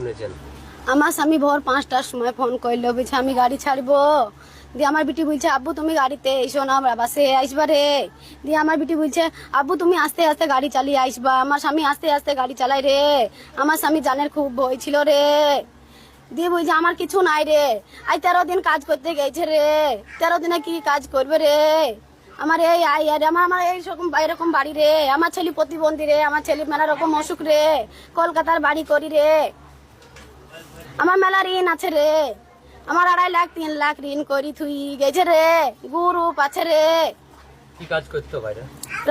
শুনেছেন? আমার স্বামী ভোর 5টার সময় ফোন করলো, বলছে আমি গাড়ি ছাড়বো। দিয়ে আমার বিটি বলছে আব্বু তুমি গাড়িতে এসো না, বাসে আসবা রে। দিয়ে আমার বিটি বলছে আব্বু তুমি আস্তে আস্তে গাড়ি চালিয়ে আসবা। আমার স্বামী আস্তে আস্তে গাড়ি চালাই রে। আমার স্বামী জানের খুব ভয় ছিল রে। দিয়ে বলছে আমার কিছু নাই রে, আজ 13 দিন কাজ করতে গেছে রে, 13 দিনে কি কাজ করবে রে। আমার এই আই আর আমার এরকম বাড়ি রে। আমার ছেলে প্রতিবন্ধী রে, আমার ছেলে মেলা রকম অসুখ রে, কলকাতার বাড়ি করি রে। আমার মেলা ঋণ আছে রে, আমার 2.5 লাখ 3 লাখ ঋণ করি থুই গেছে রে। গ্রুপ আছে রে, কি কাজ করতে বাইরে?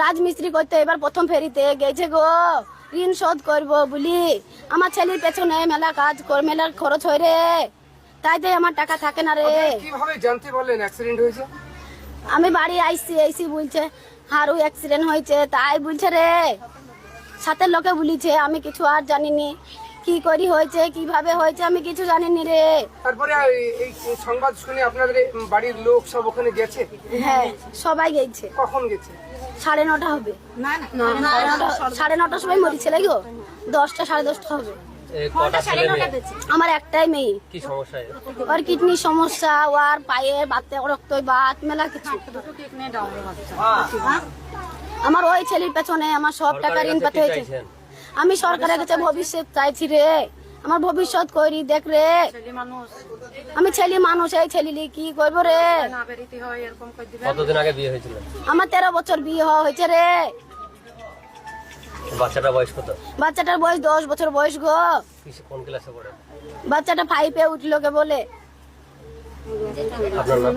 রাজমিস্ত্রি করতে এবার প্রথম ফেরিতে গেছে গো, ঋণ শোধ করবো বলি। আমার ছেলের পেছনে মেলা কাজ কর, মেলার খরচ হয় রে, তাই তো আমার টাকা থাকে না রে। কিভাবে জানতে পারলেন অ্যাক্সিডেন্ট হয়েছে? আমি বাড়ি আইসি বলছে হারু অ্যাক্সিডেন্ট হয়েছে, তাই বলছে রে। সাথের লোকে বলিছে, আমি কিছু আর জানিনি কি করি হয়েছে কিভাবে হয়েছে, আমি কিছু জানিনি রে। তারপরে এই সংবাদ শুনে আপনাদের বাড়ির লোক সব ওখানে গেছে? হ্যাঁ সবাই গেছে। কখন গেছে? 9:30 হবে। না 9:30 সময় মরিছে লাগো, 10টা 10:30 হবে। কটা ছেলে মেয়ে? আমার একটাই মেয়ে। কি সমস্যা? ওর কিডনির সমস্যা, ওর পায়ে বাতে রক্ত বাত মেলা কিছু। আমার ওই ছেলের পেছনে আমার সব টাকা ঋণ পেতে হয়েছে। আমি সরকারের কাছে ভবিষ্যৎ চাইছি রে, আমার ভবিষ্যৎ করি দেখ রে। আমি ছেলে মানুষ, এই ছেলে কি করবো রে। কতদিন আগে বিয়ে হয়েছিল? আমার 13 বছর বিয়ে হয়েছে রে। বাচ্চাটার বয়স কত? বাচ্চাটার বয়স 10 বছর বয়স গো। কোন ক্লাসে পড়ে? বাচ্চাটা 5-এ উঠলো কে বলে। আপনার নাম?